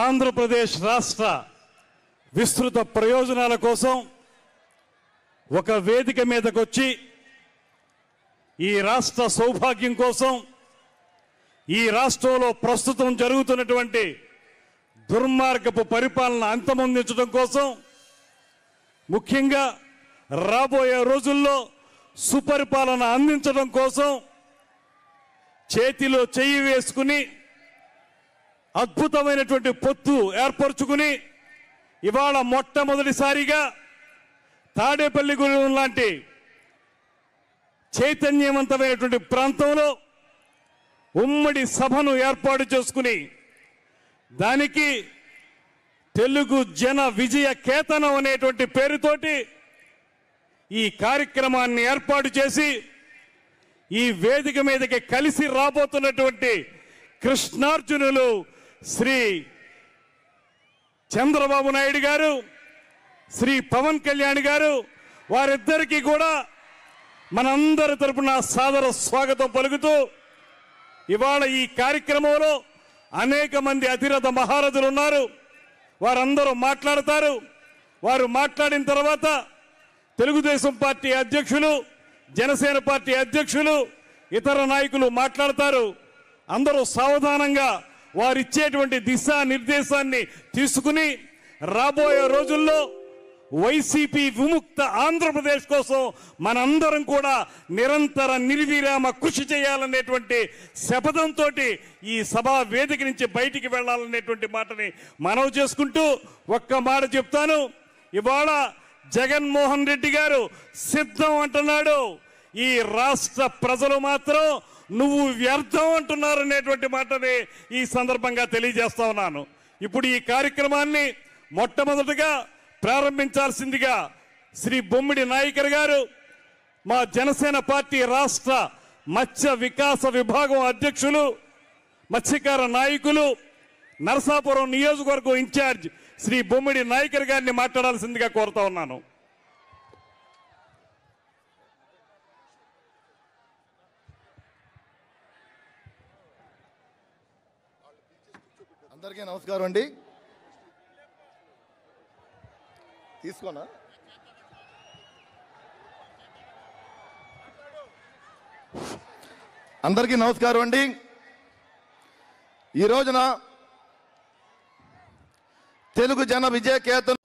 ఆంధ్రప్రదేశ్ రాష్ట్ర విస్తృత ప్రయోజనాల కోసం ఒక వేదిక మీదకు వచ్చి ఈ రాష్ట్ర సౌభాగ్యం కోసం ఈ రాష్ట్రంలో ప్రస్తుతం జరుగుతున్నటువంటి దుర్మార్గపు పరిపాలన అంతమొందించడం కోసం ముఖ్యంగా రాబోయే రోజుల్లో సుపరిపాలన అందించడం కోసం చేతిలో చెయ్యి వేసుకుని అద్భుతమైనటువంటి పొత్తు ఏర్పరచుకుని ఇవాళ మొట్టమొదటిసారిగా తాడేపల్లిగూడెం లాంటి చైతన్యవంతమైనటువంటి ప్రాంతంలో ఉమ్మడి సభను ఏర్పాటు చేసుకుని దానికి తెలుగు జన విజయ కేతనం అనేటువంటి పేరుతోటి ఈ కార్యక్రమాన్ని ఏర్పాటు చేసి ఈ వేదిక మీదకి కలిసి రాబోతున్నటువంటి కృష్ణార్జునులు శ్రీ చంద్రబాబు నాయుడు గారు, శ్రీ పవన్ కళ్యాణ్ గారు, వారిద్దరికీ కూడా మనందరి తరపున సాదర స్వాగతం పలుకుతూ ఇవాళ ఈ కార్యక్రమంలో అనేక మంది అతిరథ మహారథులు ఉన్నారు. వారందరూ మాట్లాడతారు. వారు మాట్లాడిన తర్వాత తెలుగుదేశం పార్టీ అధ్యక్షులు, జనసేన పార్టీ అధ్యక్షులు, ఇతర నాయకులు మాట్లాడతారు. అందరూ సావధానంగా వారిచ్చేటువంటి దిశానిర్దేశాన్ని తీసుకుని రాబోయే రోజుల్లో వైసీపీ విముక్త ఆంధ్రప్రదేశ్ కోసం మనందరం కూడా నిరంతర నిర్విరామ కృషి చేయాలనేటువంటి శపథంతో ఈ సభా వేదిక నుంచి బయటికి వెళ్లాలనేటువంటి మాటని మనవి చేసుకుంటూ ఒక్క మాట చెప్తాను. ఇవాళ జగన్మోహన్ రెడ్డి గారు సిద్ధం అంటున్నాడు. ఈ రాష్ట్ర ప్రజలు మాత్రం నువ్వు వ్యర్థం అంటున్నారనేటువంటి మాటని ఈ సందర్భంగా తెలియజేస్తా ఉన్నాను. ఇప్పుడు ఈ కార్యక్రమాన్ని మొట్టమొదటిగా ప్రారంభించాల్సిందిగా శ్రీ బొమ్మిడి నాయకర్ గారు, మా జనసేన పార్టీ రాష్ట్ర మత్స్య వికాస విభాగం అధ్యక్షులు, మత్స్యకార నాయకులు, నరసాపురం నియోజకవర్గం ఇన్ఛార్జ్ శ్రీ బొమ్మిడి నాయకర్ గారిని మాట్లాడాల్సిందిగా కోరుతా ఉన్నాను. అందరికీ నమస్కారం అండి. తీసుకోనా? అందరికీ నమస్కారం అండి. ఈ రోజున తెలుగు జన విజయ కేతనం